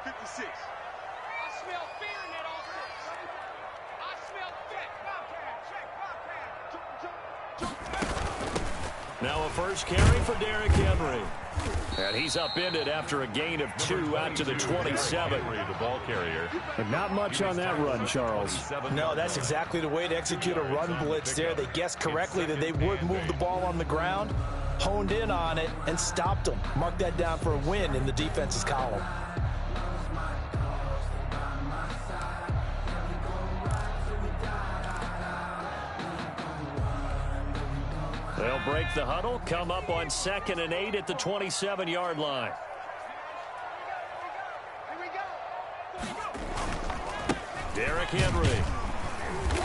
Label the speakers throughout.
Speaker 1: 56.
Speaker 2: I smell fear in that offense. I smell fit.
Speaker 3: Now a first carry for Derrick Henry. And he's upended after a gain of 2 out to the 27.
Speaker 4: The ball carrier.
Speaker 5: But not much on that run, Charles.
Speaker 6: No, that's exactly the way to execute a run blitz there. They guessed correctly that they would move the ball on the ground, honed in on it, and stopped them. Mark that down for a win in the defense's column.
Speaker 3: They'll break the huddle, come up on 2nd and 8 at the 27-yard line. Derrick Henry.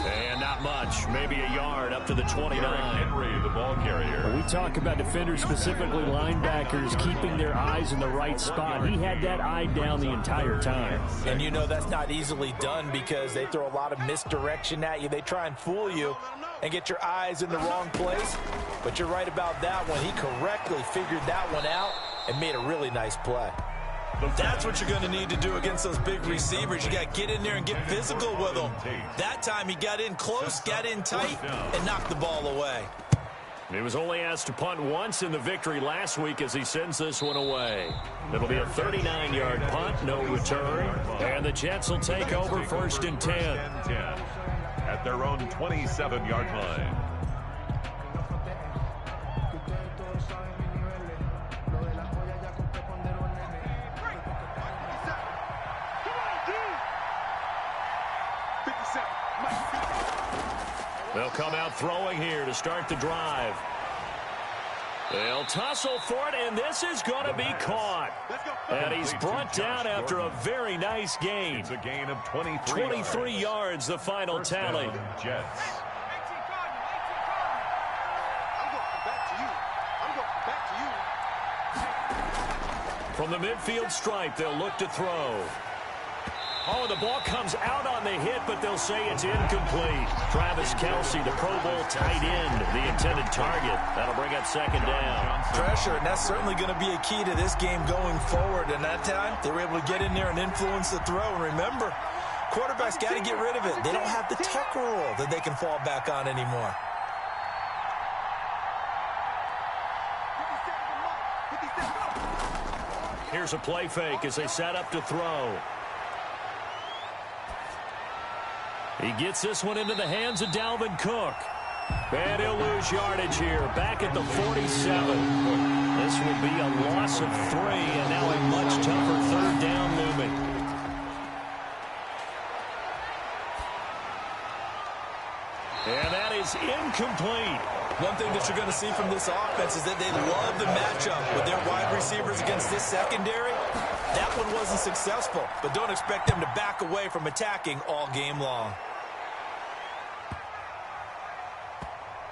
Speaker 3: And not much, maybe a yard up to the 29.
Speaker 4: Derrick Henry, the ball carrier.
Speaker 5: We talk about defenders, specifically linebackers, keeping their eyes in the right spot. He had that eye down the entire time.
Speaker 6: And you know that's not easily done because they throw a lot of misdirection at you. They try and fool you and get your eyes in the wrong place. But you're right about that one. He correctly figured that one out and made a really nice play.
Speaker 7: That's what you're going to need to do against those big receivers. You got to get in there and get physical with them. That time he got in close, got in tight, and knocked the ball away.
Speaker 3: He was only asked to punt once in the victory last week as he sends this one away. It'll be a 39-yard punt, no return. And the Jets will take over 1st and 10.
Speaker 4: At their own 27-yard line.
Speaker 3: They'll come out throwing here to start the drive. They'll tussle for it, and this is going to be caught. And he's brought down after a very nice gain.
Speaker 4: It's a gain of 23.
Speaker 3: 23 yards, the final tally.
Speaker 4: Jets.
Speaker 3: From the midfield stripe, they'll look to throw. Oh, the ball comes out on the hit, but they'll say it's incomplete. Travis Kelce, the Pro Bowl tight end, the intended target. That'll bring up 2nd down.
Speaker 7: Pressure, and that's certainly going to be a key to this game going forward. And that time, they were able to get in there and influence the throw. And remember, quarterbacks got to get rid of it. They don't have the tech rule that they can fall back on anymore.
Speaker 3: Here's a play fake as they set up to throw. He gets this one into the hands of Dalvin Cook. And he'll lose yardage here, back at the 47. This will be a loss of 3, and now a much tougher 3rd down looming. And that is incomplete.
Speaker 7: One thing that you're going to see from this offense is that they love the matchup with their wide receivers against this secondary. That one wasn't successful, but don't expect them to back away from attacking all game long.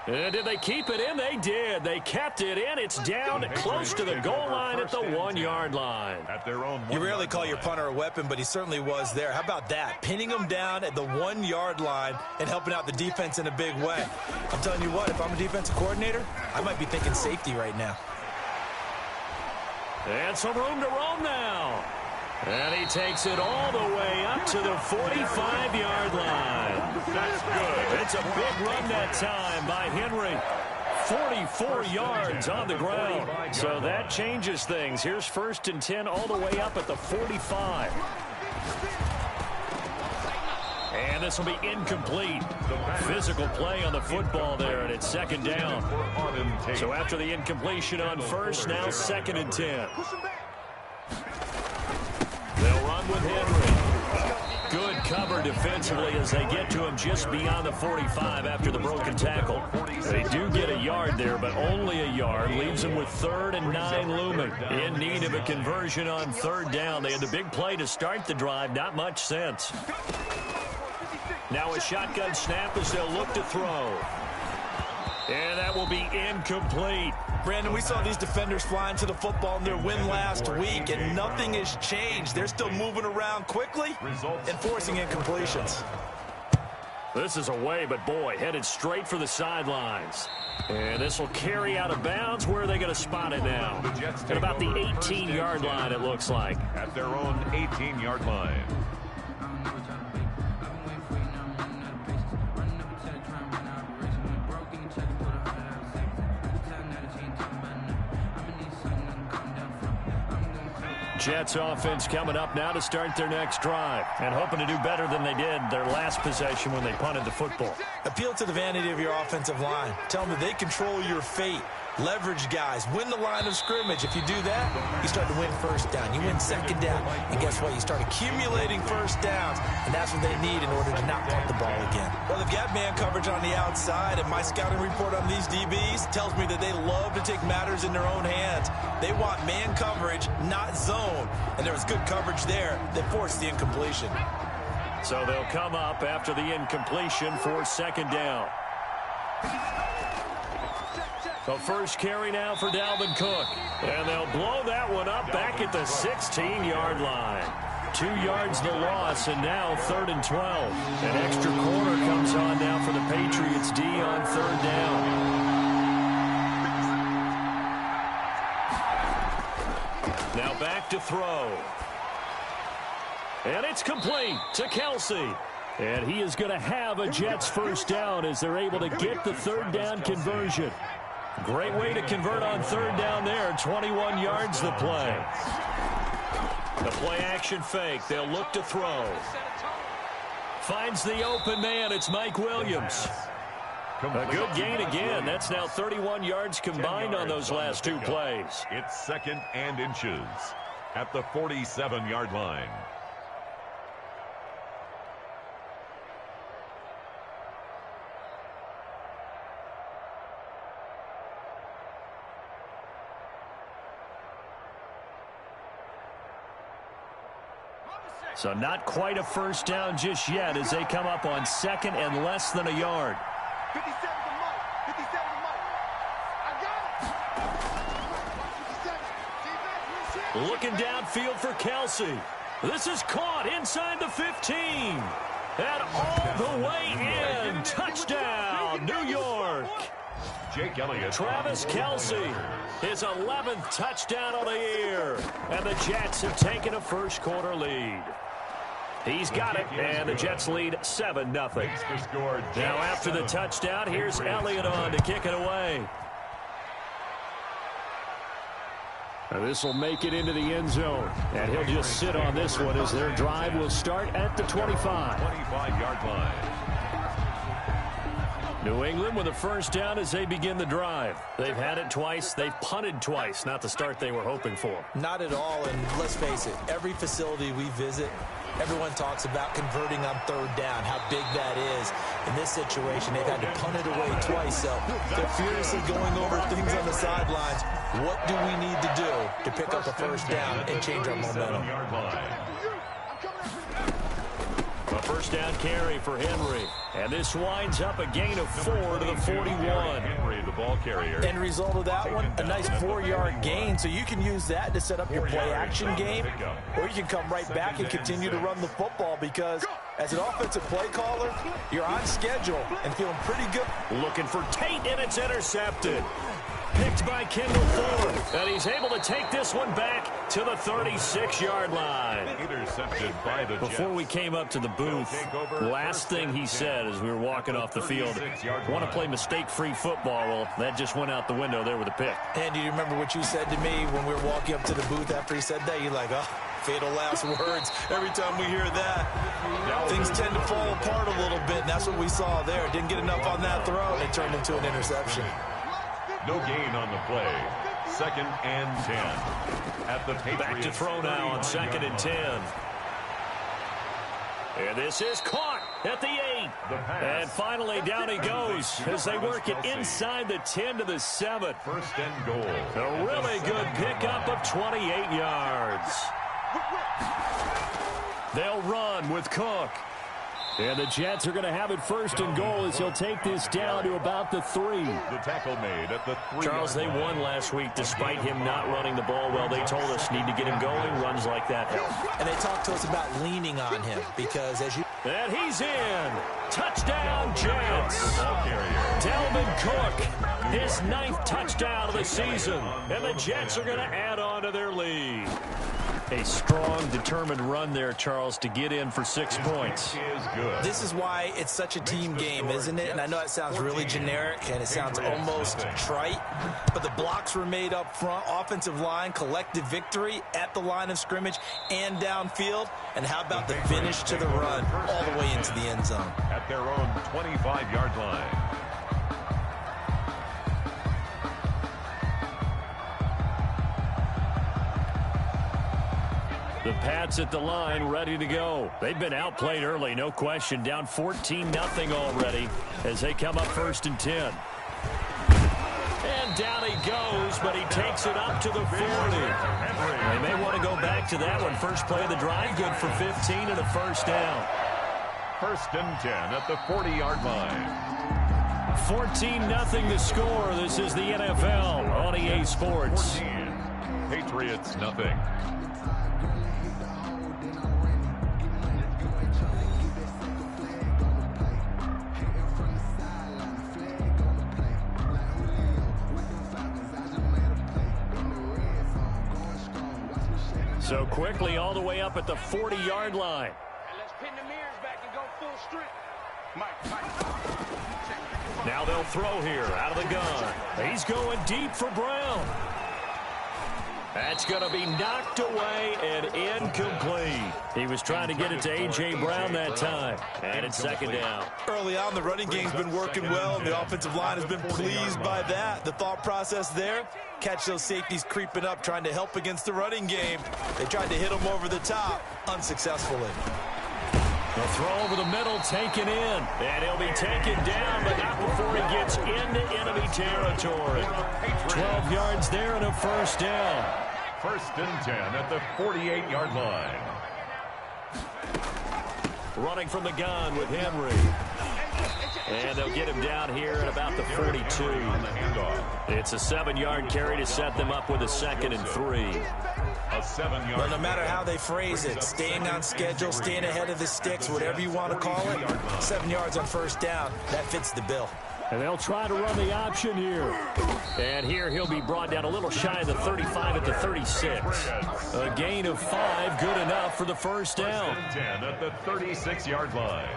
Speaker 3: And did they keep it in? They did. They kept it in. It's down close to the goal line at the 1-yard line.
Speaker 4: At their own
Speaker 7: You rarely call your punter a weapon, but he certainly was there. How about that? Pinning him down at the 1-yard line and helping out the defense in a big way. I'm telling you what, if I'm a defensive coordinator, I might be thinking safety right now.
Speaker 3: And some room to roam now. And he takes it all the way up to the 45-yard line.
Speaker 4: That's good.
Speaker 3: It's a big run that time by Henry. 44 yards on the ground. So that changes things. Here's 1st and 10 all the way up at the 45. And this will be incomplete. Physical play on the football there, and it's 2nd down. So after the incompletion on 1st, now 2nd and 10. They'll run with Henry. Good cover defensively as they get to him just beyond the 45 after the broken tackle. They do get a yard there, but only a yard. Leaves them with 3rd and 9 looming. In need of a conversion on 3rd down. They had the big play to start the drive. Not much sense. Now a shotgun snap as they'll look to throw. And that will be incomplete.
Speaker 7: Brandon, we saw these defenders flying to the football in their win last week, and nothing has changed. They're still moving around quickly and forcing incompletions.
Speaker 3: This is away, but boy, headed straight for the sidelines. And this will carry out of bounds. Where are they going to spot it now? At about the 18-yard line, it looks like.
Speaker 4: At their own 18-yard line.
Speaker 3: Jets offense coming up now to start their next drive and hoping to do better than they did their last possession when they punted the football.
Speaker 7: Appeal to the vanity of your offensive line. Tell them that they control your fate. Leverage guys. Win the line of scrimmage. If you do that, you start to win first down. You win second down. And guess what? You start accumulating first downs. And that's what they need in order to not punt the ball again. Well, they've got man coverage on the outside, and my scouting report on these DBs tells me that they love to take matters in their own hands. They want man coverage, not zone. And there was good coverage there that forced the incompletion.
Speaker 3: So they'll come up after the incompletion for second down. The first carry now for Dalvin Cook. And they'll blow that one up back at the 16-yard line. 2 yards the loss, and now 3rd and 12. An extra corner comes on now for the Patriots D on 3rd down. Now back to throw. And it's complete to Kelsey. And he is going to have a Jets first down as they're able to get the 3rd down conversion. Great way to convert on 3rd down there. 21 yards the play. The play action fake. They'll look to throw. Finds the open man. It's Mike Williams. A good gain again. That's now 31 yards combined on those last 2 plays.
Speaker 4: It's 2nd and inches at the 47-yard line.
Speaker 3: So not quite a first down just yet as they come up on 2nd and less than a yard.
Speaker 2: 57 to Mike. 57 to Mike. I got it.
Speaker 3: Looking downfield for Kelsey. This is caught inside the 15. And all the way in. Touchdown, New York.
Speaker 4: Jake Elliott.
Speaker 3: Travis Kelsey, his 11th touchdown of the year. And the Jets have taken a first quarter lead. He's got it, and the Jets lead 7-0. Now after the touchdown, here's Elliott on to kick it away. This will make it into the end zone, and he'll just sit on this one as their drive will start at the 25.
Speaker 4: 25-yard line.
Speaker 3: New England with a first down as they begin the drive. They've had it twice. They've punted twice. Not the start they were hoping for.
Speaker 7: Not at all, and let's face it, every facility we visit, everyone talks about converting on 3rd down, how big that is. In this situation, they've had to punt it away twice, so they're furiously going over things on the sidelines. What do we need to do to pick up a first down and change our momentum?
Speaker 3: A first down carry for Henry. And this winds up a gain of 4 to the 41.
Speaker 4: Henry, the ball carrier.
Speaker 7: End result of that one, a nice 4-yard gain. So you can use that to set up your play-action game, or you can come right back and continue to run the football because as an offensive play caller, you're on schedule and feeling pretty good.
Speaker 3: Looking for Tate, and it's intercepted. Picked by Kendall Ford, and he's able to take this one back to the 36-yard line.
Speaker 4: Intercepted by the Jets.
Speaker 3: Before we came up to the booth, last thing he said as we were walking off the field, want to play mistake-free football. Well, that just went out the window there with a pick.
Speaker 7: And do you remember what you said to me when we were walking up to the booth after he said that? You're like, oh, fatal last words. Every time we hear that, things tend to fall apart a little bit, and that's what we saw there. Didn't get enough on that throw, and it turned into an interception.
Speaker 4: No gain on the play. 2nd and 10. At the Patriots.
Speaker 3: Back to throw now on 2nd and 10. And this is caught at the 8. And finally down he goes as they work it inside the 10 to the 7.
Speaker 4: First and goal.
Speaker 3: A really good pickup of 28 yards. They'll run with Cook.
Speaker 5: And the Jets are going to have it first and goal as he'll take this down to about the 3.
Speaker 4: The tackle made at the 3.
Speaker 3: Charles, they won last week despite him not running the ball well. They told us need to get him going. Runs like that help.
Speaker 6: And they talked to us about leaning on him because as you...
Speaker 3: And he's in. Touchdown, Jets. Dalvin Cook, his 9th touchdown of the season. And the Jets are going to add on to their lead. A strong, determined run there, Charles, to get in for 6 points.
Speaker 6: This is why it's such a team game, isn't it? And I know it sounds really generic and it sounds almost trite, but the blocks were made up front, offensive line, collective victory at the line of scrimmage and downfield. And how about the finish to the run all the way into the end zone?
Speaker 4: At their own 25-yard line.
Speaker 3: The Pats at the line, ready to go. They've been outplayed early, no question. Down 14-0 already as they come up 1st and 10. And down he goes, but he takes it up to the 40. They may want to go back to that one. First play of the drive, good for 15 and a first down.
Speaker 4: 1st and 10 at the 40-yard line.
Speaker 3: 14-0 the score. This is the NFL on EA Sports.
Speaker 4: 14. Patriots, nothing.
Speaker 3: So quickly all the way up at the 40-yard line.
Speaker 2: And let's pin the mirrors back and go full strength.
Speaker 3: Now they'll throw here out of the gun. He's going deep for Brown. That's going to be knocked away and incomplete. He was trying to get it to A.J. Brown that time. And it's 2nd down.
Speaker 6: Early on, the running game's been working well, and the offensive line has been pleased by that. The thought process there, catch those safeties creeping up, trying to help against the running game. They tried to hit them over the top, unsuccessfully.
Speaker 3: The throw over the middle, taken in. And he'll be taken down, but not before he gets into enemy territory. 12 yards there and a first down.
Speaker 4: 1st and 10 at the 48-yard line.
Speaker 3: Running from the gun with Henry. And they'll get him down here at about the 42. It's a 7-yard carry to set them up with a 2nd and 3.
Speaker 4: A 7-yard.
Speaker 6: Well, no matter how they phrase it, staying on schedule, staying ahead of the sticks, whatever you want to call it, 7 yards on first down, that fits the bill.
Speaker 5: And they'll try to run the option here.
Speaker 3: And here he'll be brought down a little shy of the 35 at the 36. A gain of 5, good enough for the first down.
Speaker 4: 1st and 10 at the 36-yard line.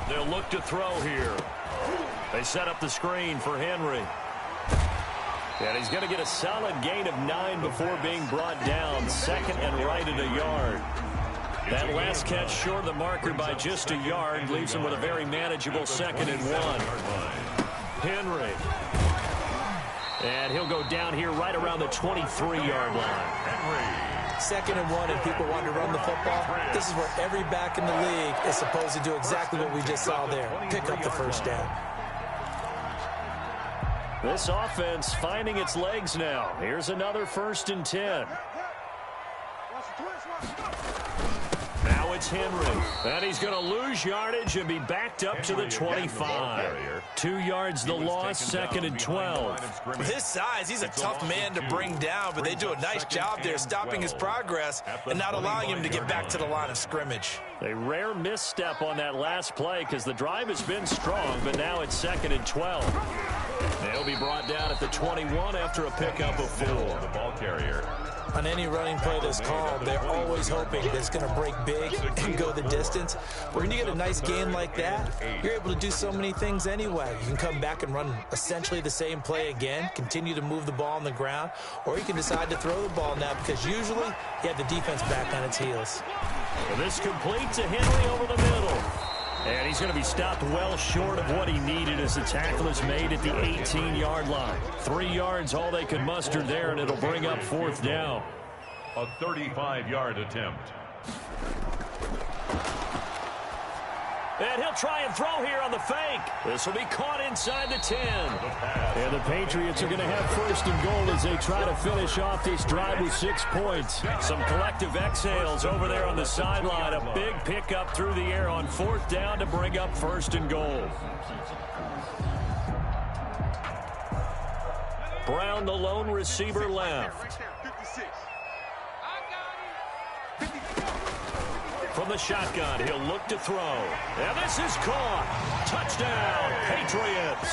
Speaker 3: They'll look to throw here. They set up the screen for Henry. And he's going to get a solid gain of 9 before being brought down. 2nd and right at a yard. That last catch short of the marker by just a yard leaves him with a very manageable 2nd and 1. Henry. And he'll go down here right around the 23-yard line.
Speaker 4: Henry.
Speaker 6: 2nd and 1 and people want to run the football. This is where every back in the league is supposed to do exactly what we just saw there. Pick up the first down.
Speaker 3: This offense finding its legs now. Here's another 1st and 10. Now it's Henry. And he's going to lose yardage and be backed up to the 25. 2 yards the loss, 2nd and 12.
Speaker 6: With his size, he's a tough man to bring down, but they do a nice job there stopping his progress and not allowing him to get back to the line of scrimmage.
Speaker 3: A rare misstep on that last play because the drive has been strong, but now it's 2nd and 12. They'll be brought down at the 21 after a pickup of 4.
Speaker 4: The ball carrier.
Speaker 6: On any running play that's called, they're always hoping that it's going to break big and go the distance. But when you get a nice game like that, you're able to do so many things anyway. You can come back and run essentially the same play again, continue to move the ball on the ground, or you can decide to throw the ball now because usually you have the defense back on its heels.
Speaker 3: And this complete to Henry over the middle. And he's going to be stopped well short of what he needed as the tackle is made at the 18-yard line. 3 yards all they could muster there, and it'll bring up 4th down.
Speaker 4: A 35-yard attempt.
Speaker 3: And he'll try and throw here on the fake. This will be caught inside the 10.
Speaker 5: And the Patriots are going to have first and goal as they try to finish off this drive with 6 points.
Speaker 3: Some collective exhales over there on the sideline. A big pickup through the air on 4th down to bring up first and goal. Brown, the lone receiver, left. From the shotgun, he'll look to throw. And this is caught. Touchdown, Patriots.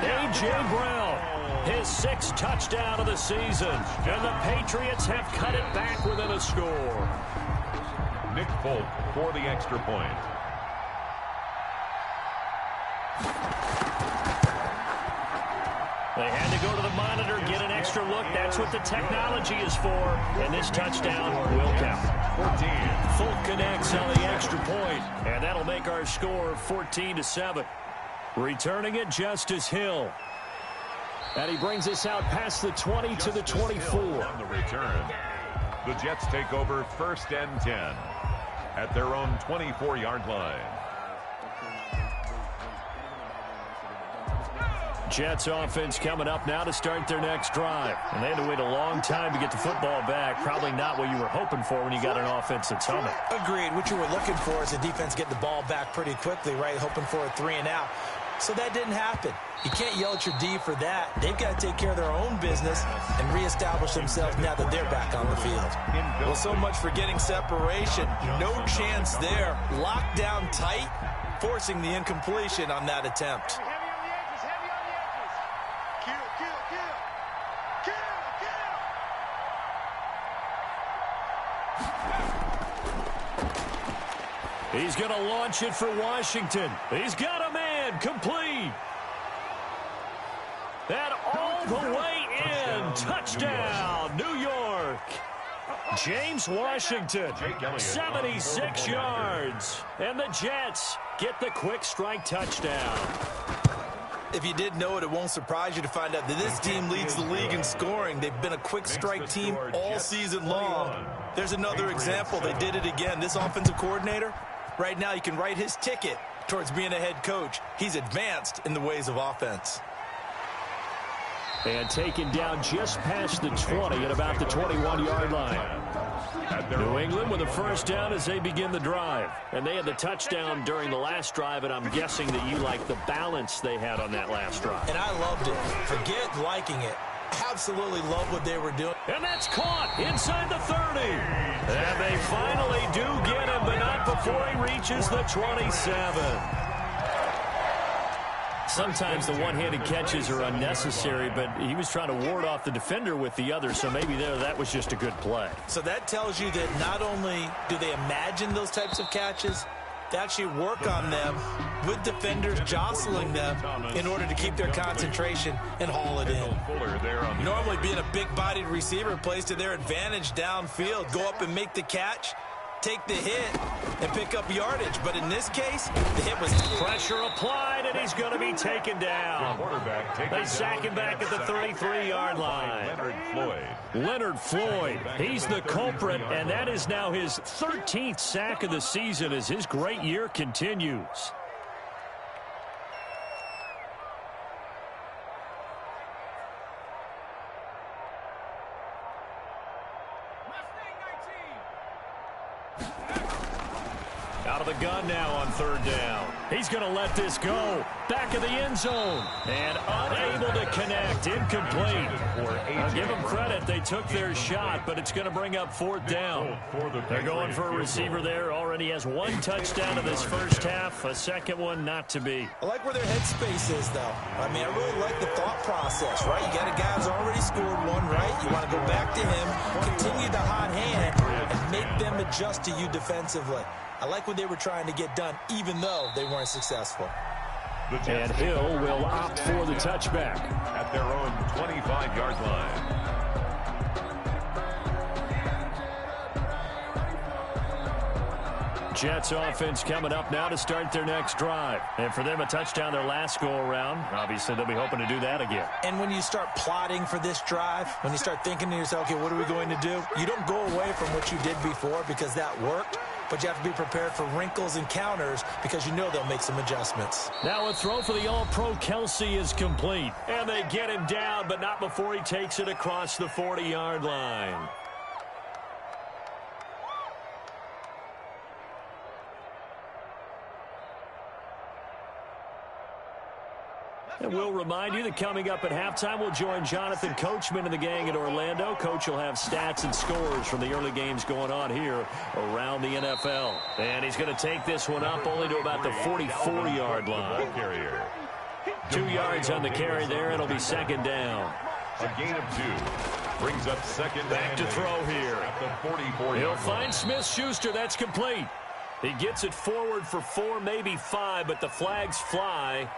Speaker 3: A.J. Brown, his 6th touchdown of the season. And the Patriots have cut it back within a score.
Speaker 4: Nick Folk for the extra point.
Speaker 3: They had to go to the monitor, get an extra look. That's what the technology is for. And this touchdown will count. 14. Folk connects on the extra point, and that'll make our score 14-7. Returning it, Justice Hill.
Speaker 5: And he brings us out past the 20 to the 24.
Speaker 4: On the return, the Jets take over 1st and 10 at their own 24-yard line.
Speaker 3: Jets offense coming up now to start their next drive. And they had to wait a long time to get the football back. Probably not what you were hoping for when you got an offense that's humming.
Speaker 6: Agreed. What you were looking for is the defense getting the ball back pretty quickly, right? Hoping for a 3 and out. So that didn't happen. You can't yell at your D for that. They've got to take care of their own business and reestablish themselves now that they're back on the field. Well, so much for getting separation. No chance there. Locked down tight, forcing the incompletion on that attempt.
Speaker 3: He's going to launch it for Washington. He's got a man complete. And all the way in. Touchdown, New York. James Washington, 76 yards. And the Jets get the quick strike touchdown.
Speaker 6: If you didn't know it, it won't surprise you to find out that this team leads the league in scoring. They've been a quick strike team all season long. There's another example. They did it again. This offensive coordinator, right now, you can write his ticket towards being a head coach. He's advanced in the ways of offense.
Speaker 5: And taken down just past the 20 at about the 21-yard line.
Speaker 3: New England with a first down as they begin the drive. And they had the touchdown during the last drive, and I'm guessing that you like the balance they had on that last drive.
Speaker 6: And I loved it. Forget liking it. Absolutely love what they were doing.
Speaker 3: And that's caught inside the 30. And they finally do get him, but not before he reaches the 27. Sometimes the one-handed catches are unnecessary, but he was trying to ward off the defender with the other, so maybe that was just a good play.
Speaker 6: So that tells you that not only do they imagine those types of catches, they actually work on them with defenders jostling them in order to keep their concentration and haul it in. Normally being a big-bodied receiver plays to their advantage downfield, go up and make the catch, take the hit, and pick up yardage. But in this case, the hit was...
Speaker 3: Pressure applied, and he's going to be taken down. They sack him back at the 33-yard line. Leonard Floyd, he's the culprit, and that is now his 13th sack of the season as his great year continues. Out of the gun now on third down. He's going to let this go. Back of the end zone. And unable to connect. Incomplete. I'll give them credit. They took their shot, but it's going to bring up fourth down. They're going for a receiver there. Already has one touchdown in this first half. A second one not to be.
Speaker 6: I like where their headspace is, though. I mean, I really like the thought process, right? You got a guy who's already scored one, right? You want to go back to him, continue the hot hand, and make them adjust to you defensively. I like what they were trying to get done, even though they weren't successful.
Speaker 5: And Hill will opt for the touchback.
Speaker 4: At their own 25-yard line.
Speaker 3: Jets offense coming up now to start their next drive. And for them, a touchdown their last go-around. Obviously, they'll be hoping to do that again.
Speaker 6: And when you start plotting for this drive, when you start thinking to yourself, okay, what are we going to do? You don't go away from what you did before because that worked. but you have to be prepared for wrinkles and counters because you know they'll make some adjustments.
Speaker 5: Now a throw for the All-Pro Kelsey is complete. And they get him down, but not before he takes it across the 40-yard line. And we'll remind you that coming up at halftime, we'll join Jonathan Coachman and the gang at Orlando. Coach will have stats and scores from the early games going on here around the NFL. And he's going to take this one up only to about the 44-yard line. 2 yards on the carry there. It'll be second down.
Speaker 4: A gain of 2. Brings up second.
Speaker 3: Back to throw here.
Speaker 4: At the 44-yard
Speaker 3: He'll
Speaker 4: line.
Speaker 3: find Smith-Schuster. That's complete. He gets it forward for 4, maybe 5, but the flags fly.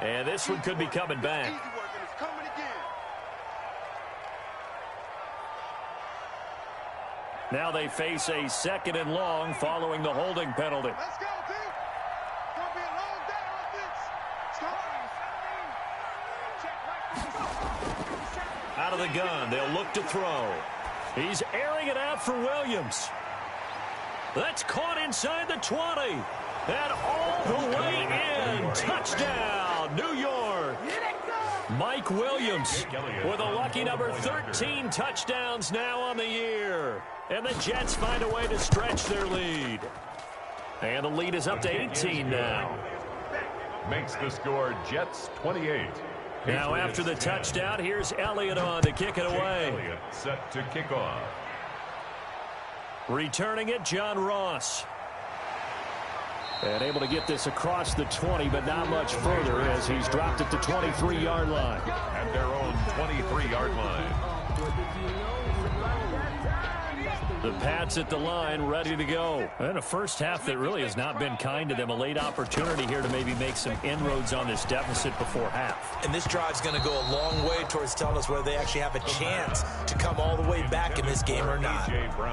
Speaker 3: And this one could be coming back. Now they face a second and long following the holding penalty.
Speaker 2: Let's go, D. It's going to be a long day on this.
Speaker 3: Out of the gun, they'll look to throw. He's airing it out for Williams. That's caught inside the 20. And all the way in. Touchdown, New York. Mike Williams with a lucky number 13 touchdowns now on the year. And the Jets find a way to stretch their lead. And the lead is up to 18 now.
Speaker 4: Makes the score Jets 28.
Speaker 3: Now after the touchdown, here's Elliott on to kick it away.
Speaker 4: Elliott set to kick off.
Speaker 3: Returning it, John Ross. And able to get this across the 20, but not much further as he's dropped at the 23-yard line.
Speaker 4: At their own 23-yard line.
Speaker 3: The Pats at the line, ready to go. And a first half that really has not been kind to them. A late opportunity here to maybe make some inroads on this deficit before half.
Speaker 6: And this drive's going to go a long way towards telling us whether they actually have a chance to come all the way back in this game or not.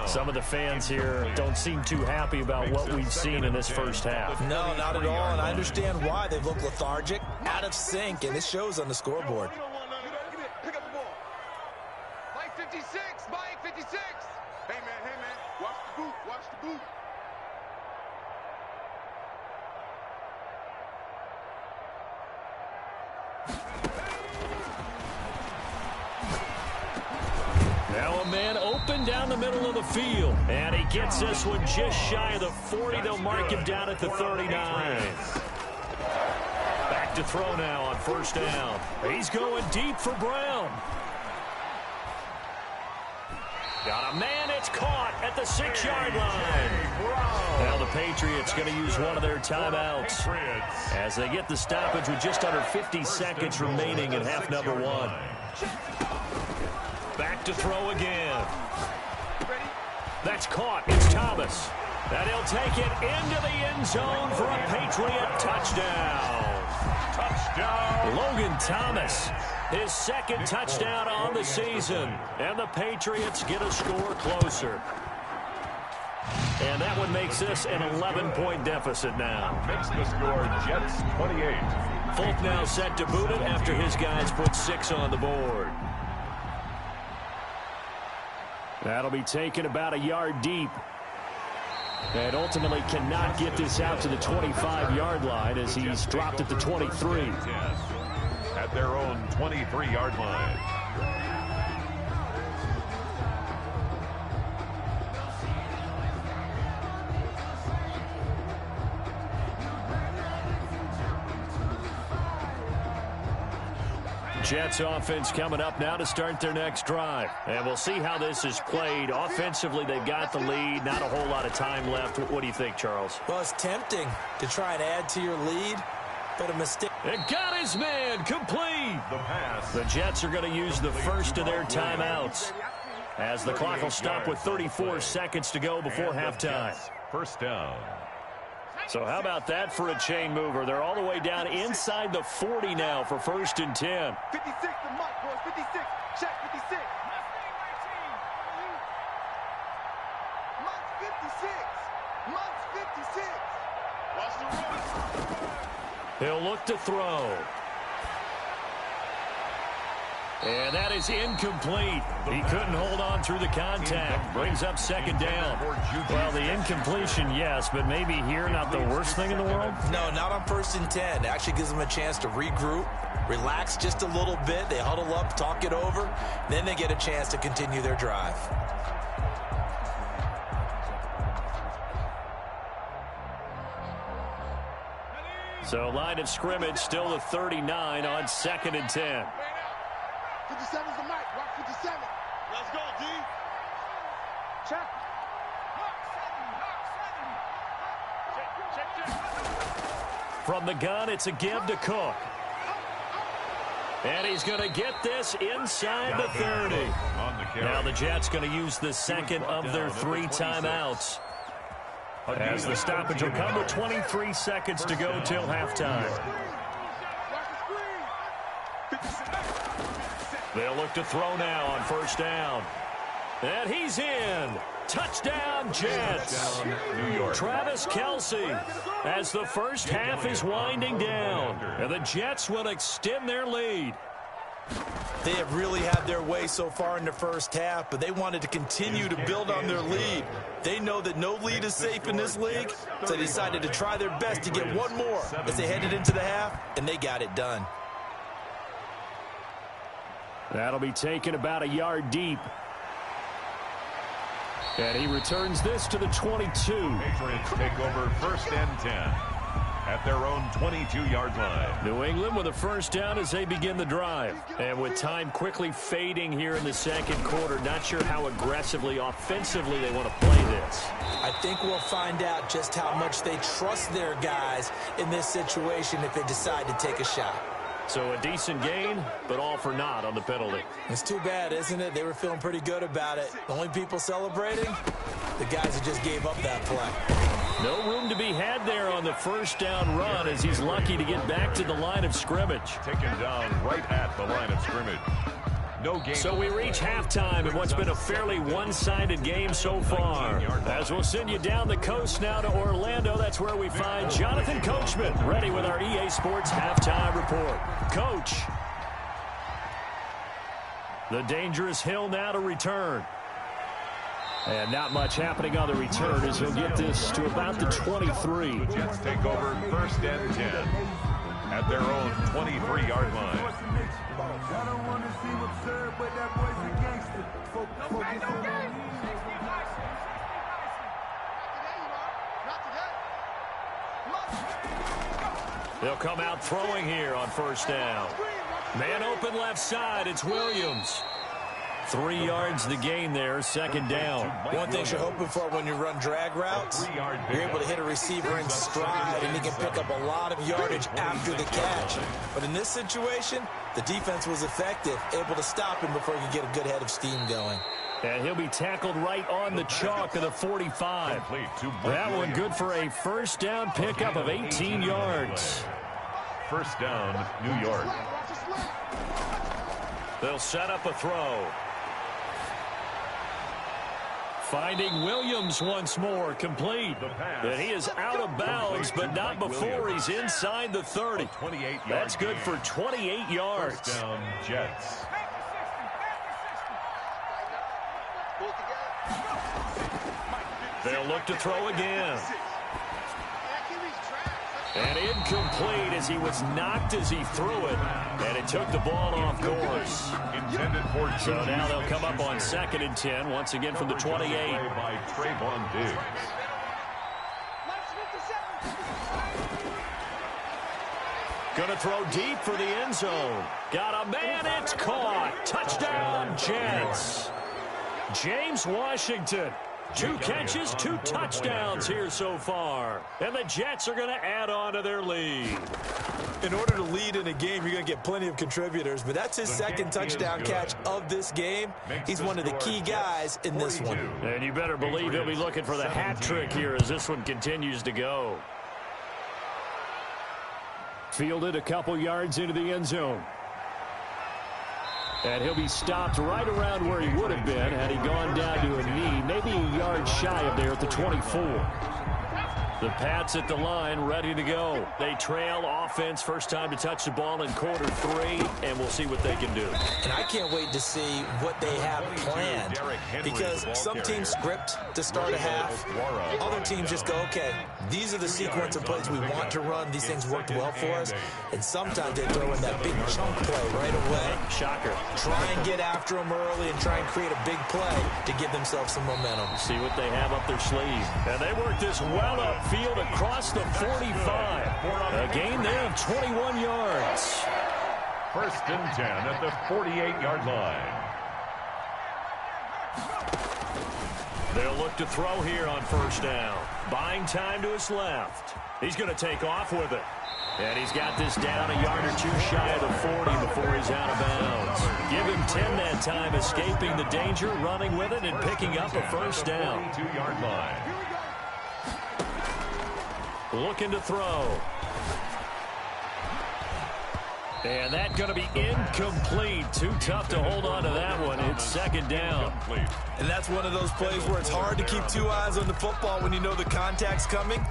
Speaker 3: Some of the fans here don't seem too happy about what we've seen in this first half.
Speaker 6: No, not at all, and I understand why. They've looked lethargic, out of sync, and it shows on the scoreboard.
Speaker 2: Pick up the ball. Mike 56. Mike 56. Hey, man. Watch the boot. Watch the boot.
Speaker 3: Now a man open down the middle of the field. And he gets this one just shy of the 40. They'll mark him down at the 39. Back to throw now on first down. He's going deep for Brown. Got a man, it's caught at the 6-yard line. Now the Patriots going to use one of their timeouts as they get the stoppage with just under 50 seconds remaining in half number 1. Back to throw again. That's caught. It's Thomas. And he'll take it into the end zone for a Patriot touchdown. Touchdown. Logan Thomas. His second touchdown on the season. And the Patriots get a score closer. And that one makes this an 11-point deficit now.
Speaker 4: Makes the score Jets 28.
Speaker 3: Folk now set to boot it after his guys put 6 on the board. That'll be taken about a yard deep. And ultimately cannot get this out to the 25-yard line as he's dropped at the 23.
Speaker 4: At their own 23-yard line.
Speaker 3: Jets offense coming up now to start their next drive. And we'll see how this is played. Offensively, they've got the lead. Not a whole lot of time left. What do you think, Charles?
Speaker 6: Well, it's tempting to try and add to your lead, but a mistake.
Speaker 3: And got his man complete.
Speaker 4: The pass.
Speaker 3: The Jets are going to use the first of their timeouts as the clock will stop with 34 seconds to go before halftime.
Speaker 4: First down.
Speaker 3: So how about that for a chain mover? They're all the way down inside the 40 now for first and 10.
Speaker 2: 56 to Mike, boys. 56. Check 56. Mike's 56. Mike's 56. Watch the run.
Speaker 3: He'll look to throw.
Speaker 5: And that is incomplete. He couldn't hold on through the contact. Brings up second down. Well, the incompletion, yes, but maybe here not the worst thing in the world?
Speaker 6: No, not on 1st and 10. It actually gives them a chance to regroup, relax just a little bit. They huddle up, talk it over. Then they get a chance to continue their drive.
Speaker 5: So line of scrimmage still the 39 on 2nd and 10.
Speaker 2: 57's the mic. Rock 57. Let's go, D. Check.
Speaker 5: From the gun, it's a give to Cook. And he's going to get this inside the 30. Now the Jets going to use the second of their 3 timeouts. As the stoppage will come with 23 seconds to go till halftime. They'll look to throw now on 1st down. And he's in. Touchdown, Jets.
Speaker 4: New York.
Speaker 5: Travis Kelce as the first half is winding down. And the Jets will extend their lead.
Speaker 6: They have really had their way so far in the first half, but they wanted to continue to build on their lead. They know that no lead is safe in this league, so they decided to try their best to get one more as they headed into the half, and they got it done.
Speaker 5: That'll be taken about a yard deep. And he returns this to the 22.
Speaker 4: Patriots take over 1st and 10 at their own 22-yard line.
Speaker 5: New England with a first down as they begin the drive. And with time quickly fading here in the second quarter, not sure how aggressively, offensively they want to play this.
Speaker 6: I think we'll find out just how much they trust their guys in this situation if they decide to take a shot.
Speaker 5: So a decent gain, but all for naught on the penalty.
Speaker 6: It's too bad, isn't it? They were feeling pretty good about it. The only people celebrating, the guys who just gave up that play.
Speaker 5: No room to be had there on the first down run as he's lucky to get back to the line of scrimmage.
Speaker 4: Taken down right at the line of scrimmage. No game.
Speaker 5: So we reach halftime in what's been a fairly one-sided game so far. As we'll send you down the coast now to Orlando, that's where we find Jonathan Coachman ready with our EA Sports halftime report. Coach. The dangerous hill now to return. And not much happening on the return as he'll get this to about the 23.
Speaker 4: The Jets take over 1st and 10 at their own 23-yard line.
Speaker 5: They'll come out throwing here on 1st down. Man open left side, it's Williams. 3 yards the gain there, 2nd down.
Speaker 6: One thing you're hoping for when you run drag routes, you're able to hit a receiver in stride, and he can pick up a lot of yardage after the catch. But in this situation, the defense was effective, able to stop him before he could get a good head of steam going.
Speaker 5: And he'll be tackled right on the chalk of the 45. That one good for a first down pickup of 18 yards.
Speaker 4: 1st down, New York.
Speaker 5: They'll set up a throw. Finding Williams once more, complete. And he is out of bounds, but not before he's inside the 30. That's good for 28 yards.
Speaker 4: 1st down, Jets.
Speaker 5: They'll look to throw again. And incomplete as he was knocked as he threw it. And it took the ball off course. So now they'll come up on 2nd and 10, once again from the 28.
Speaker 4: By Trayvon Diggs.
Speaker 5: Going to throw deep for the end zone. Got a man, it's caught. Touchdown, Jets. James Washington. 2 catches, 2 touchdowns here so far. And the Jets are going to add on to their lead.
Speaker 6: In order to lead in a game, you're going to get plenty of contributors, but that's his 2nd touchdown catch of this game. He's one of the key guys in this one.
Speaker 5: And you better believe he'll be looking for the hat trick here as this one continues to go. Fielded a couple yards into the end zone. And he'll be stopped right around where he would have been had he gone down to a knee, maybe a yard shy of there at the 24.
Speaker 3: The Pats at the line, ready to go. They trail offense, first time to touch the ball in quarter 3, and we'll see what they can do.
Speaker 6: And I can't wait to see what they have planned, because some teams script to start a half. Other teams just go, okay, these are the sequence of plays we want to run. These things worked well for us. And sometimes they throw in that big chunk play right away.
Speaker 3: Shocker.
Speaker 6: Try and get after them early and try and create a big play to give themselves some momentum.
Speaker 3: See what they have up their sleeve. And they work this well upfield across the 45. A gain there of 21 yards.
Speaker 4: First and 10 at the 48-yard line.
Speaker 3: They'll look to throw here on first down. Buying time to his left. He's going to take off with it. And he's got this down a yard or two shy of the 40 before he's out of bounds. Give him 10 that time, escaping the danger, running with it, and picking up a first down.
Speaker 4: 42-yard line.
Speaker 3: Looking to throw. And that's going to be incomplete. Too tough to hold on to that one. It's second down.
Speaker 7: And that's one of those plays where it's hard to keep two eyes on the football when you know the contact's coming,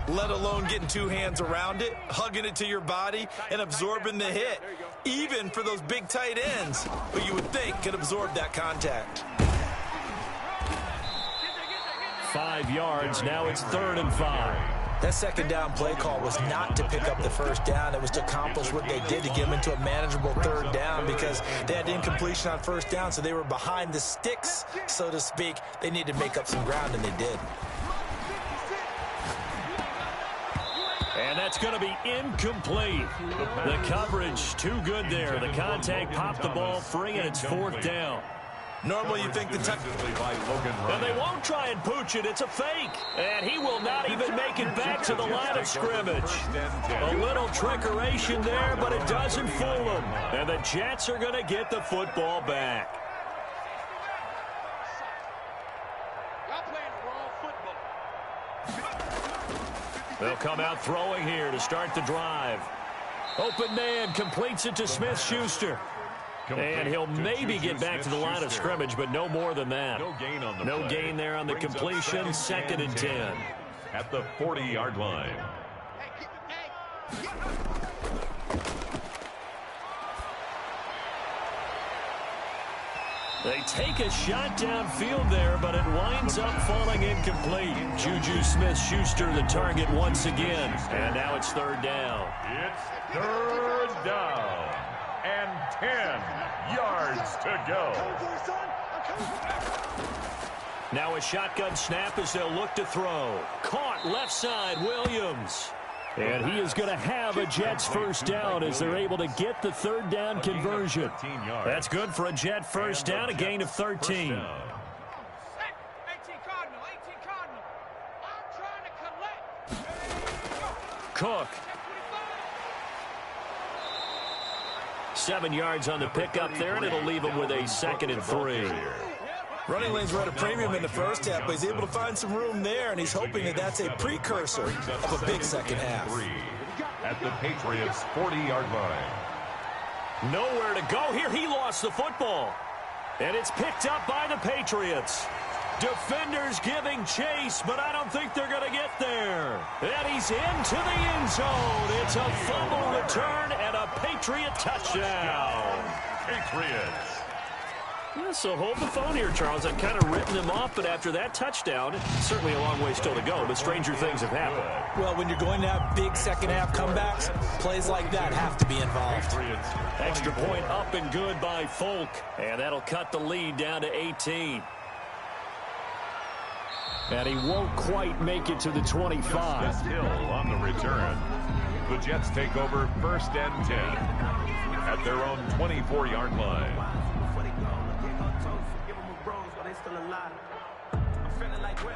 Speaker 7: let alone getting two hands around it, hugging it to your body, and absorbing the hit, even for those big tight ends who you would think could absorb that contact.
Speaker 3: 5 yards. Now it's 3rd and 5.
Speaker 6: That second down play call was not to pick up the first down. It was to accomplish what they did to get them into a manageable 3rd down, because they had incompletion on first down, so they were behind the sticks, so to speak. They needed to make up some ground, and they did.
Speaker 3: And that's going to be incomplete. The coverage too good there. The contact popped the ball free, and it's 4th down.
Speaker 7: Normally you think the
Speaker 3: And they won't try and pooch it. It's a fake. And he will not even make it back to the line of scrimmage. A little trickeration there, but it doesn't fool them. And the Jets are going to get the football back.
Speaker 2: Y'all playing the wrong football.
Speaker 3: They'll come out throwing here to start the drive. Open man completes it to Smith-Schuster. And he'll maybe get back to the line of scrimmage, but no more than that. No gain there on the completion. 2nd and 10.
Speaker 4: At the 40-yard line.
Speaker 3: They take a shot downfield there, but it winds up falling incomplete. Juju Smith-Schuster the target once again. And now it's 3rd down.
Speaker 4: It's 3rd down. And 10 yards to go.
Speaker 3: Now a shotgun snap as they'll look to throw. Caught left side, Williams. And he is going to have a Jets first down as they're able to get the 3rd down conversion. That's good for a Jet first down, a gain of 13.
Speaker 2: 18 Cardinal. I'm trying to collect.
Speaker 3: Cook. 7 yards on the pickup there, and it'll leave him with a 2nd and 3.
Speaker 7: running lanes were at a premium in the first half, but he's able to find some room there, and he's hoping that that's a precursor of a big second half.
Speaker 4: At the Patriots' 40-yard line.
Speaker 3: Nowhere to go here. He lost the football. And it's picked up by the Patriots. Defenders giving chase, but I don't think they're going to get there. And he's into the end zone. It's a fumble return and a Patriot touchdown.
Speaker 4: Patriots.
Speaker 3: Yeah, so hold the phone here, Charles. I've kind of written them off, but after that touchdown, certainly a long way still to go, but stranger things have happened.
Speaker 6: Well, when you're going to have big second-half comebacks, plays like that have to be involved.
Speaker 3: Extra point up and good by Folk, and that'll cut the lead down to 18. And he won't quite make it to the 25.
Speaker 4: Still on the return. The Jets take over 1st and 10 at their own 24-yard line.
Speaker 1: I'm feeling like Will.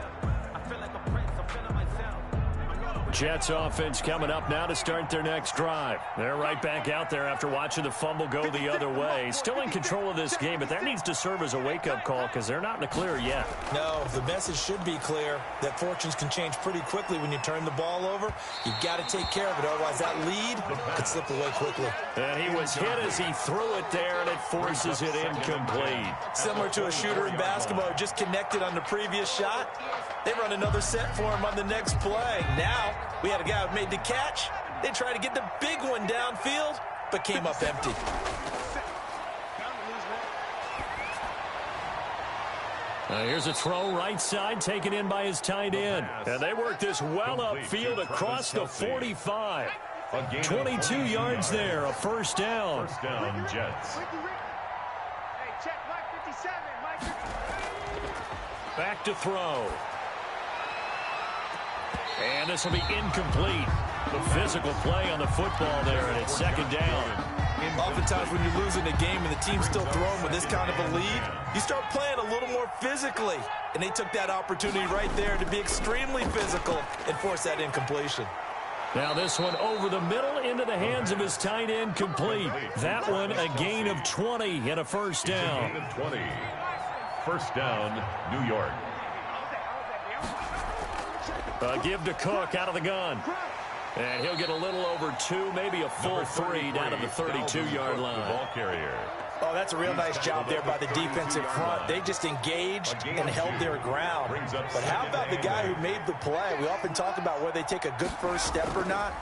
Speaker 1: I feel like a prince. I'm feeling myself. I'm going
Speaker 5: Jets offense coming up now to start their next drive. They're right back out there after watching the fumble go the other way. Still in control of this game, but that needs to serve as a wake-up call because they're not in the clear yet.
Speaker 7: No, the message should be clear that fortunes can change pretty quickly when you turn the ball over. You've got to take care of it, otherwise that lead could slip away quickly.
Speaker 5: And he was hit as he threw it there, and it forces it incomplete.
Speaker 7: Similar to a shooter in basketball who just connected on the previous shot. They run another set for him on the next play. Now, we had a guy who made the catch. They tried to get the big one downfield, but came up empty.
Speaker 5: Here's a throw right side, taken in by his tight end. And they work this well upfield across the 45. 22 yards there, a first down.
Speaker 4: First down, Jets.
Speaker 5: Back to throw. And this will be incomplete. The physical play on the football there, and it's second down.
Speaker 7: Oftentimes when you're losing a game and the team's still throwing with this kind of a lead, you start playing a little more physically. And they took that opportunity right there to be extremely physical and force that incompletion.
Speaker 5: Now this one over the middle into the hands of his tight end, complete. That one a gain of 20 and a first down.
Speaker 4: Gain of 20. First down, New York.
Speaker 5: Give to Cook out of the gun. And he'll get a little over 2, maybe a full 3 down to the 32-yard line.
Speaker 4: Ball carrier.
Speaker 6: Oh, that's a real nice job there by the defensive front. They just engaged and held their ground. But how about the guy who made the play? We often talk about whether they take a good first step or not.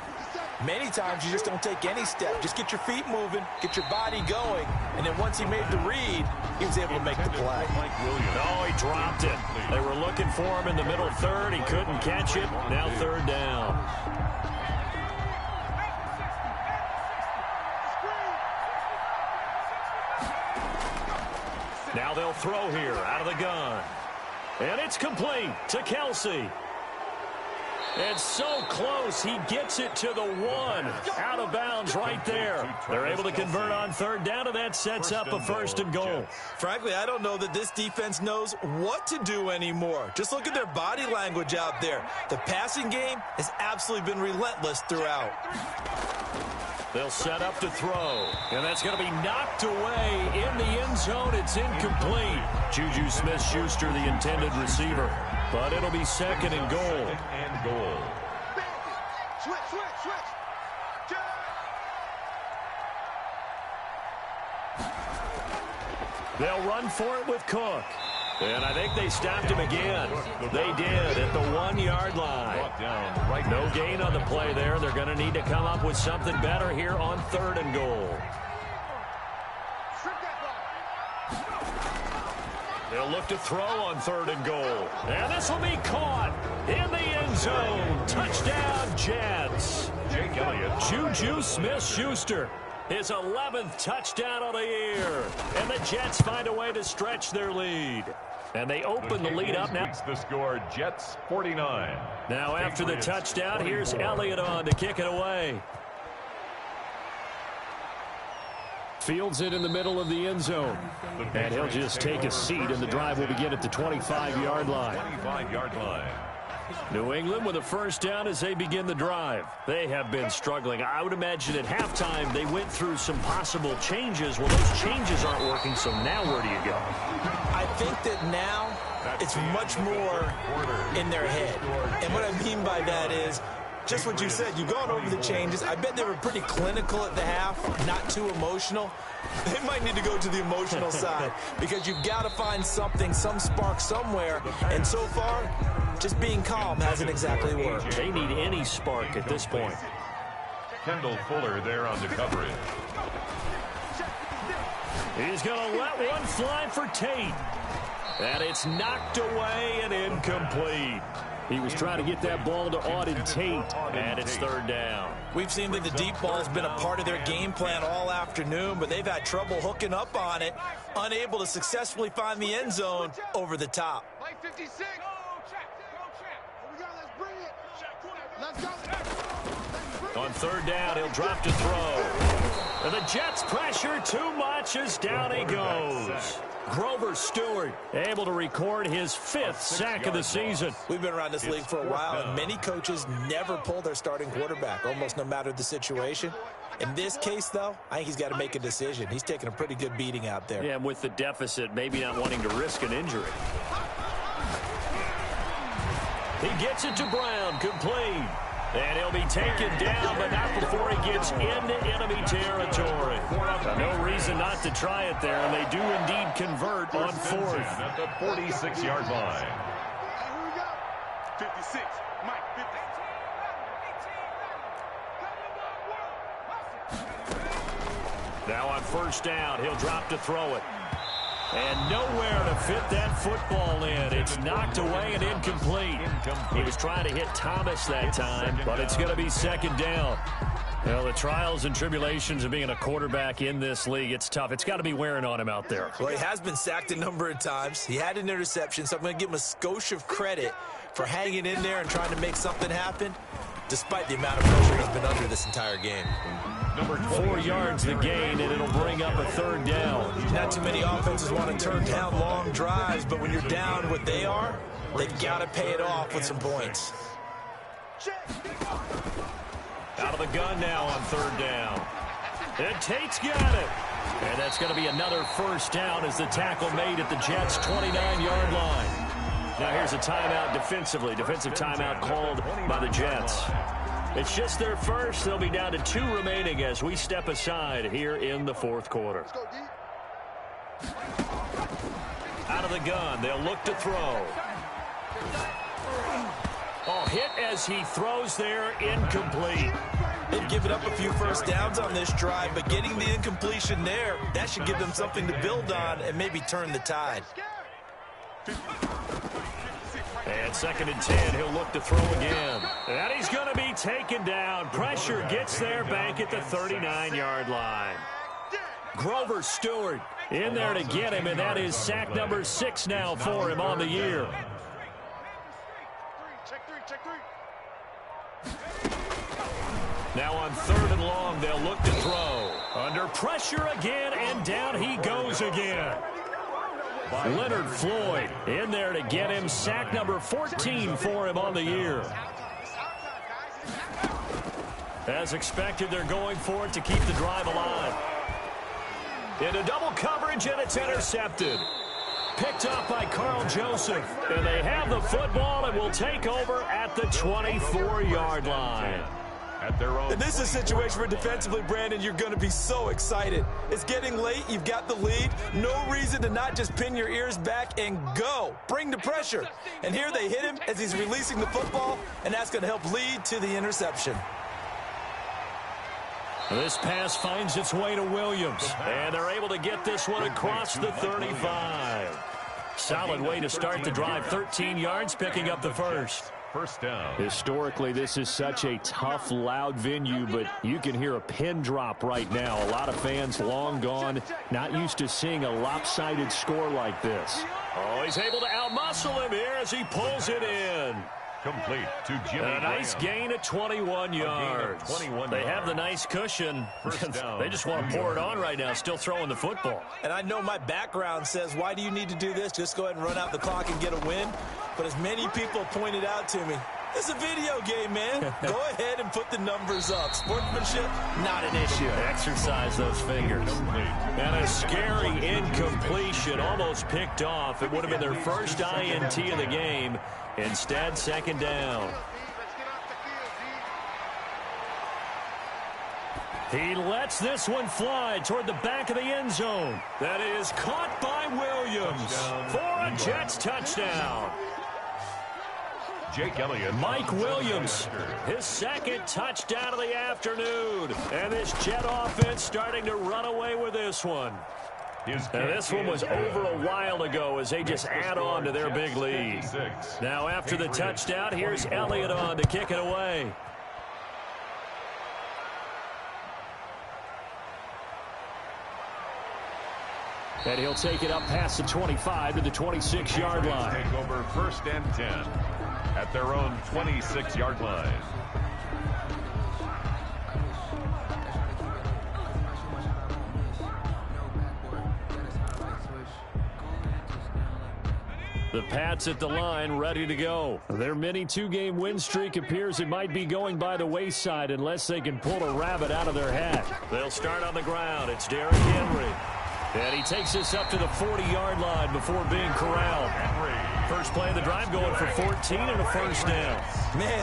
Speaker 6: Many times you just don't take any step. Just get your feet moving, get your body going, and then once he made the read, he was able to make the play.
Speaker 5: Oh, he dropped it. They were looking for him in the middle third. He couldn't catch it. Now third down. Now they'll throw here out of the gun. And it's complete to Kelsey. It's so close. He gets it to the 1. Out of bounds right there. They're able to convert on third down, and that sets up a first and goal.
Speaker 7: Frankly, I don't know that this defense knows what to do anymore. Just look at their body language out there. The passing game has absolutely been relentless throughout.
Speaker 5: They'll set up to throw, and that's going to be knocked away in the end zone. It's incomplete. Juju Smith-Schuster, the intended receiver, but it'll be second and goal.
Speaker 4: And goal.
Speaker 2: Switch.
Speaker 5: They'll run for it with Cook. And I think they stopped him again. They did at the 1-yard line. No gain on the play there. They're going to need to come up with something better here on third and goal. They'll look to throw on third and goal. And this will be caught in the end zone. Touchdown, Jets.
Speaker 4: Jake Elliott.
Speaker 5: Juju Smith-Schuster. His 11th touchdown of the year. And the Jets find a way to stretch their lead. And they open the lead up now.
Speaker 4: The score, Jets 49.
Speaker 5: Now after the touchdown, here's Elliott on to kick it away. Fields it in the middle of the end zone. And he'll just take a seat, and the drive will begin at the 25-yard line.
Speaker 4: 25-yard line.
Speaker 5: New England with a first down as they begin the drive. They have been struggling. I would imagine at halftime they went through some possible changes. Well, those changes aren't working, so now where do you go?
Speaker 7: I think that now it's much more in their head. And what I mean by that is just what you said. You've gone over the changes. I bet they were pretty clinical at the half, not too emotional. They might need to go to the emotional side because you've got to find something, some spark somewhere. And so far, just being calm hasn't exactly worked.
Speaker 5: They need any spark at this point.
Speaker 4: Kendall Fuller there on the coverage.
Speaker 5: He's going to let one fly for Tate. And it's knocked away and incomplete. He was trying to get that ball to Auden Tate, and it's third down.
Speaker 7: We've seen that the deep ball has been a part of their game plan all afternoon, but they've had trouble hooking up on it, unable to successfully find the end zone over the top.
Speaker 2: Like 56. Here we go. Let's bring it. Let's go.
Speaker 5: On third down, he'll drop to throw. And the Jets pressure too much as down he goes. Grover Stewart able to record his 5th sack of the season.
Speaker 6: We've been around this league for a while, and many coaches never pull their starting quarterback, almost no matter the situation. In this case, though, I think he's got to make a decision. He's taking a pretty good beating out there.
Speaker 5: Yeah, and with the deficit, maybe not wanting to risk an injury. He gets it to Brown, complete. And he'll be taken down, but not before he gets into enemy territory. No reason not to try it there, and they do indeed convert on 4th.
Speaker 4: At the 46-yard line.
Speaker 2: Here we go. 56. Mike, 50.
Speaker 5: Now on 1st down, he'll drop to throw it. And nowhere to fit that football in. It's knocked away and incomplete. He was trying to hit Thomas that time, but it's going to be 2nd down. Well, the trials and tribulations of being a quarterback in this league, it's tough. It's got to be wearing on him out there.
Speaker 6: Well, he has been sacked a number of times. He had an interception, so I'm going to give him a skosh of credit for hanging in there and trying to make something happen, despite the amount of pressure he's been under this entire game.
Speaker 5: 4 yards the gain, and it'll bring up a 3rd down.
Speaker 6: Not too many offenses want to turn down long drives, but when you're down what they are, they've got to pay it off with some points.
Speaker 5: Out of the gun now on 3rd down. And Tate's got it. And that's going to be another 1st down as the tackle made at the Jets' 29-yard line. Now here's a timeout defensively. Defensive timeout called by the Jets. It's just their first. They'll be down to 2 remaining as we step aside here in the 4th quarter. Out of the gun. They'll look to throw. Oh, hit as he throws there, incomplete.
Speaker 6: They've given up a few 1st downs on this drive, but getting the incompletion there, that should give them something to build on and maybe turn the tide.
Speaker 5: And 2nd and 10, he'll look to throw again. And he's going to be taken down. Pressure gets there back at the 39-yard line. Grover Stewart in there to get him, and that is sack number 6 now for him on the year. Now on 3rd and long, they'll look to throw. Under pressure again, and down he goes again. Leonard Floyd in there to get him. Sack number 14 for him on the year. As expected, they're going for it to keep the drive alive. Into double coverage, and it's intercepted. Picked up by Carl Joseph. And they have the football and will take over at the 24-yard line.
Speaker 6: And this is a situation where defensively, Brandon, you're going to be so excited. It's getting late. You've got the lead. No reason to not just pin your ears back and go. Bring the pressure. And here they hit him as he's releasing the football, and that's going to help lead to the interception.
Speaker 5: This pass finds its way to Williams, and they're able to get this one across the 35. Solid way to start the drive. 13 yards, picking up the 1st.
Speaker 4: 1st down.
Speaker 5: Historically, this is such a tough, loud venue, but you can hear a pin drop right now. A lot of fans long gone, not used to seeing a lopsided score like this. Oh, he's able to outmuscle him here as he pulls it in.
Speaker 4: Complete to Jimmy.
Speaker 5: And a nice gain of 21 yards. They have the nice cushion. They just want to pour it on right now, still throwing the football.
Speaker 6: And I know my background says, why do you need to do this? Just go ahead and run out the clock and get a win. But as many people pointed out to me, it's a video game, man. Go ahead and put the numbers up. Sportsmanship, not an issue.
Speaker 5: Exercise those fingers. And a scary incompletion, almost picked off. It would have been their first INT of the game. Instead, 2nd down. He lets this one fly toward the back of the end zone. That is caught by Williams for a Jets touchdown.
Speaker 4: Jake Elliott.
Speaker 5: Mike Williams, his 2nd touchdown of the afternoon. And this Jet offense starting to run away with this one. And this one was over a while ago as they just add on to their big lead. Now after the touchdown, here's Elliott on to kick it away. And he'll take it up past the 25 to the 26-yard line.
Speaker 4: Take over 1st and 10 at their own 26-yard line.
Speaker 5: The Pats at the line, ready to go. Their mini two-game win streak appears it might be going by the wayside unless they can pull a rabbit out of their hat. They'll start on the ground. It's Derrick Henry. And he takes this up to the 40-yard line before being corralled. First play of the drive going for 14 and a first down.
Speaker 7: Man,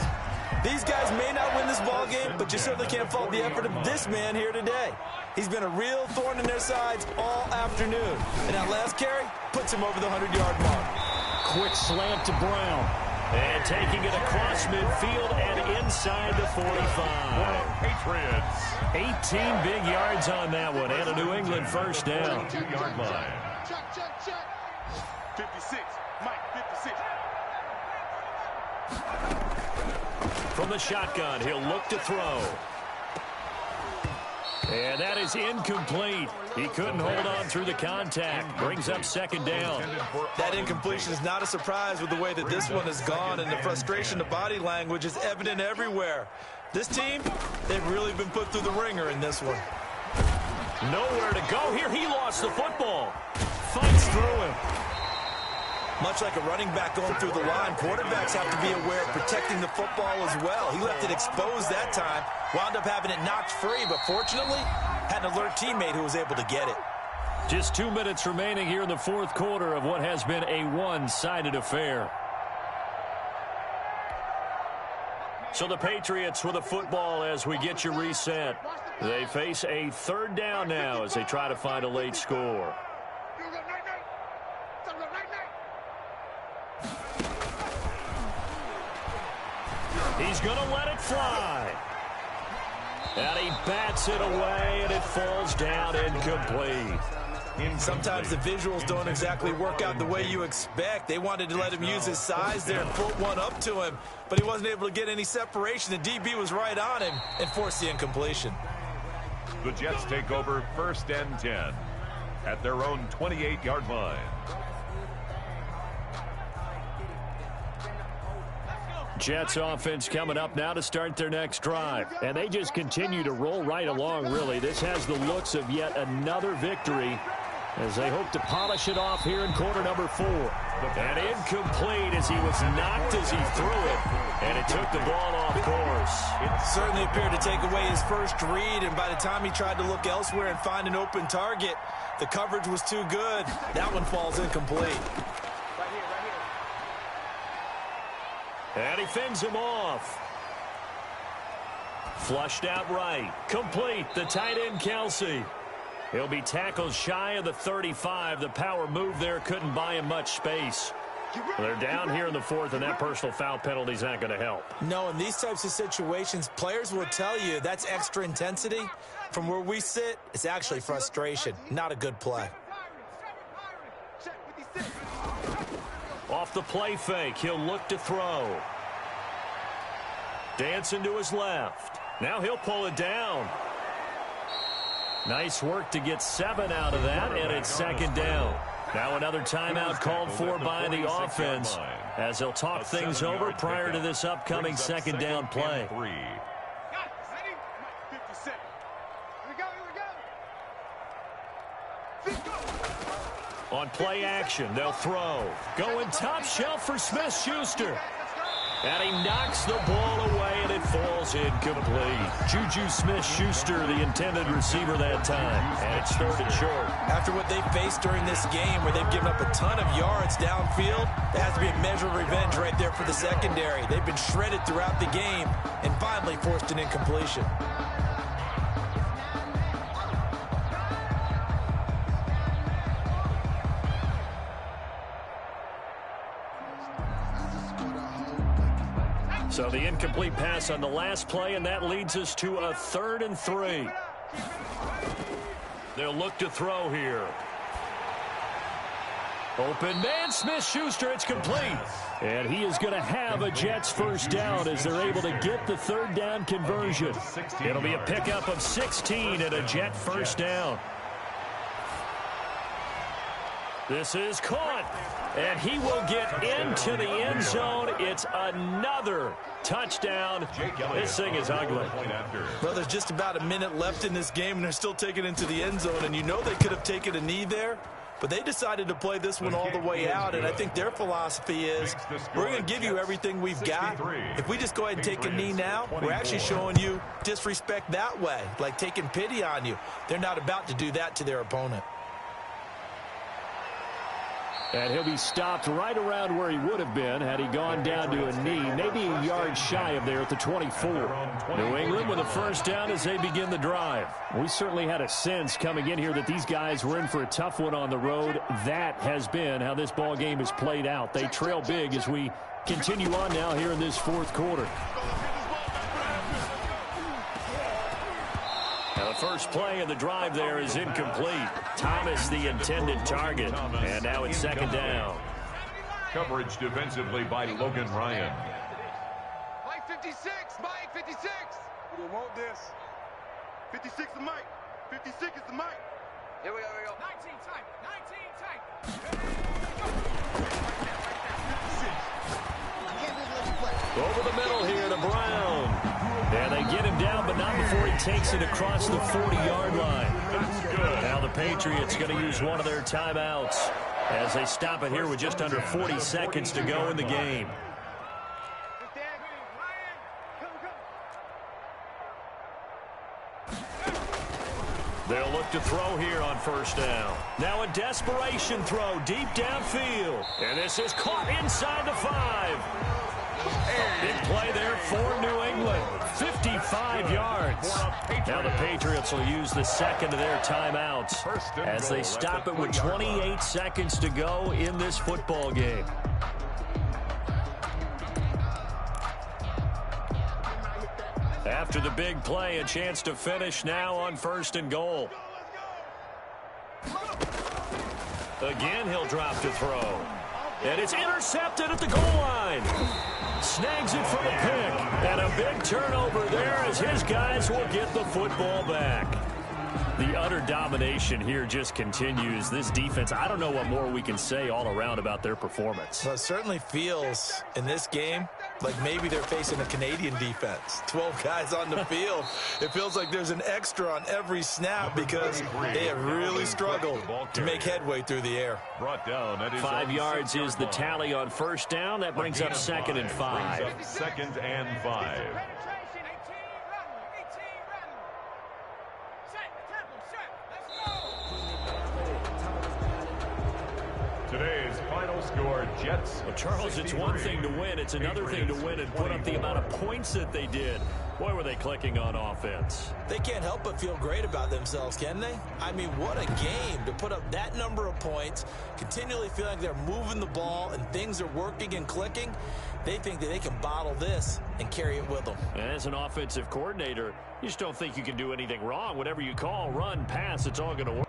Speaker 7: these guys may not win this ball game, but you certainly can't fault the effort of this man here today. He's been a real thorn in their sides all afternoon. And that last carry puts him over the 100-yard mark.
Speaker 5: Quick slant to Brown. And taking it across midfield and inside the 45.
Speaker 4: Patriots.
Speaker 5: 18 big yards on that one, and a New England first down.
Speaker 4: 2-yard line.
Speaker 2: Check. 56. Mike, 56.
Speaker 5: From the shotgun, he'll look to throw. And that is incomplete. He couldn't hold on through the contact. Brings up second down.
Speaker 7: That incompletion is not a surprise with the way that this one has gone, and the frustration of body language is evident everywhere. This team, they've really been put through the ringer in this one.
Speaker 5: Nowhere to go here. He lost the football. Fights through him.
Speaker 7: Much like a running back going through the line, quarterbacks have to be aware of protecting the football as well. He left it exposed that time, wound up having it knocked free, but fortunately, had an alert teammate who was able to get it.
Speaker 5: Just 2 minutes remaining here in the fourth quarter of what has been a one-sided affair. So the Patriots with the football as we get you reset. They face a third down now as they try to find a late score. He's going to let it fly. And he bats it away, and it falls down incomplete.
Speaker 7: Sometimes the visuals don't exactly work out the way you expect. They wanted to let him use his size there and put one up to him, but he wasn't able to get any separation. The DB was right on him and forced the incompletion.
Speaker 4: The Jets take over 1st and 10 at their own 28-yard line.
Speaker 5: Jets offense coming up now to start their next drive. And they just continue to roll right along, really. This has the looks of yet another victory as they hope to polish it off here in quarter number 4. And incomplete as he was knocked as he threw it. And it took the ball off course.
Speaker 7: It certainly appeared to take away his first read, and by the time he tried to look elsewhere and find an open target, the coverage was too good. That one falls incomplete.
Speaker 5: And he fends him off. Flushed out right. Complete. The tight end, Kelsey. He'll be tackled shy of the 35. The power move there couldn't buy him much space. They're down here in the fourth, and that personal foul penalty is not going to help.
Speaker 7: No, in these types of situations, players will tell you that's extra intensity. From where we sit, it's actually frustration. Not a good play.
Speaker 5: Off the play fake, he'll look to throw. Dancing to his left. Now he'll pull it down. Nice work to get 7 out of that, and it's second down. Now another timeout called for by the offense as they'll talk things over prior to this upcoming second down play. On play action, they'll throw. Going top shelf for Smith-Schuster. And he knocks the ball away, and it falls incomplete. Juju Smith-Schuster, the intended receiver that time. And it's 3rd and short.
Speaker 7: After what they faced during this game where they've given up a ton of yards downfield, there has to be a measure of revenge right there for the secondary. They've been shredded throughout the game and finally forced an incompletion.
Speaker 5: So the incomplete pass on the last play, and that leads us to a 3rd and 3. They'll look to throw here. Open man, Smith-Schuster, it's complete. And he is going to have a Jets first down as they're able to get the 3rd down conversion. It'll be a pickup of 16 and a Jet first down. This is caught, and he will get into the end zone. It's another touchdown. This thing is ugly.
Speaker 7: Well, there's just about a minute left in this game, and they're still taking it into the end zone, and you know they could have taken a knee there. But they decided to play this one all the way out, and I think their philosophy is we're going to give you everything we've got. If we just go ahead and take a knee now, we're actually showing you disrespect that way, like taking pity on you. They're not about to do that to their opponent.
Speaker 5: And he'll be stopped right around where he would have been had he gone down to a knee, maybe a yard shy of there at the 24. New England with a first down as they begin the drive. We certainly had a sense coming in here that these guys were in for a tough one on the road. That has been how this ball game has played out. They trail big as we continue on now here in this fourth quarter. Now the first play of the drive there is incomplete. Thomas the intended target, and now it's second down.
Speaker 4: Coverage defensively by Logan Ryan.
Speaker 2: Mike 56, Mike 56. We want this. 56 is Mike. 56 is the Mike. Here we go, here we go. 19 tight, 19 tight.
Speaker 5: Over the middle here to Brown. And they get him down, but not before he takes it across the 40-yard line.
Speaker 4: That's good.
Speaker 5: Now the Patriots going to use one of their timeouts as they stop it here with just under 40 seconds to go in the game. They'll look to throw here on first down. Now a desperation throw deep downfield. And this is caught inside the 5. Big play there for New England. 55 yards. Now the Patriots will use the second of their timeouts as they stop it with 28 seconds to go in this football game. After the big play, a chance to finish now on first and goal. Again, he'll drop to throw. And it's intercepted at the goal line. Snags it for the pick. And a big turnover there as his guys will get the football back. The utter domination here just continues. This defense, I don't know what more we can say all around about their performance.
Speaker 7: Well, it certainly feels in this game like maybe they're facing a Canadian defense. 12 guys on the field. It feels like there's an extra on every snap because they have really struggled to make headway through the air.
Speaker 4: Brought down.
Speaker 5: 5 yards is the tally on first down. That brings up second and 5.
Speaker 4: Second and 5. Today's final score, Jets.
Speaker 5: Well, Charles, it's one thing to win. It's another thing to win and put up the amount of points that they did. Boy, were they clicking on offense.
Speaker 7: They can't help but feel great about themselves, can they? I mean, what a game to put up that number of points, continually feeling like they're moving the ball and things are working and clicking. They think that they can bottle this and carry it with them.
Speaker 5: And as an offensive coordinator, you just don't think you can do anything wrong. Whatever you call, run, pass, it's all going to work.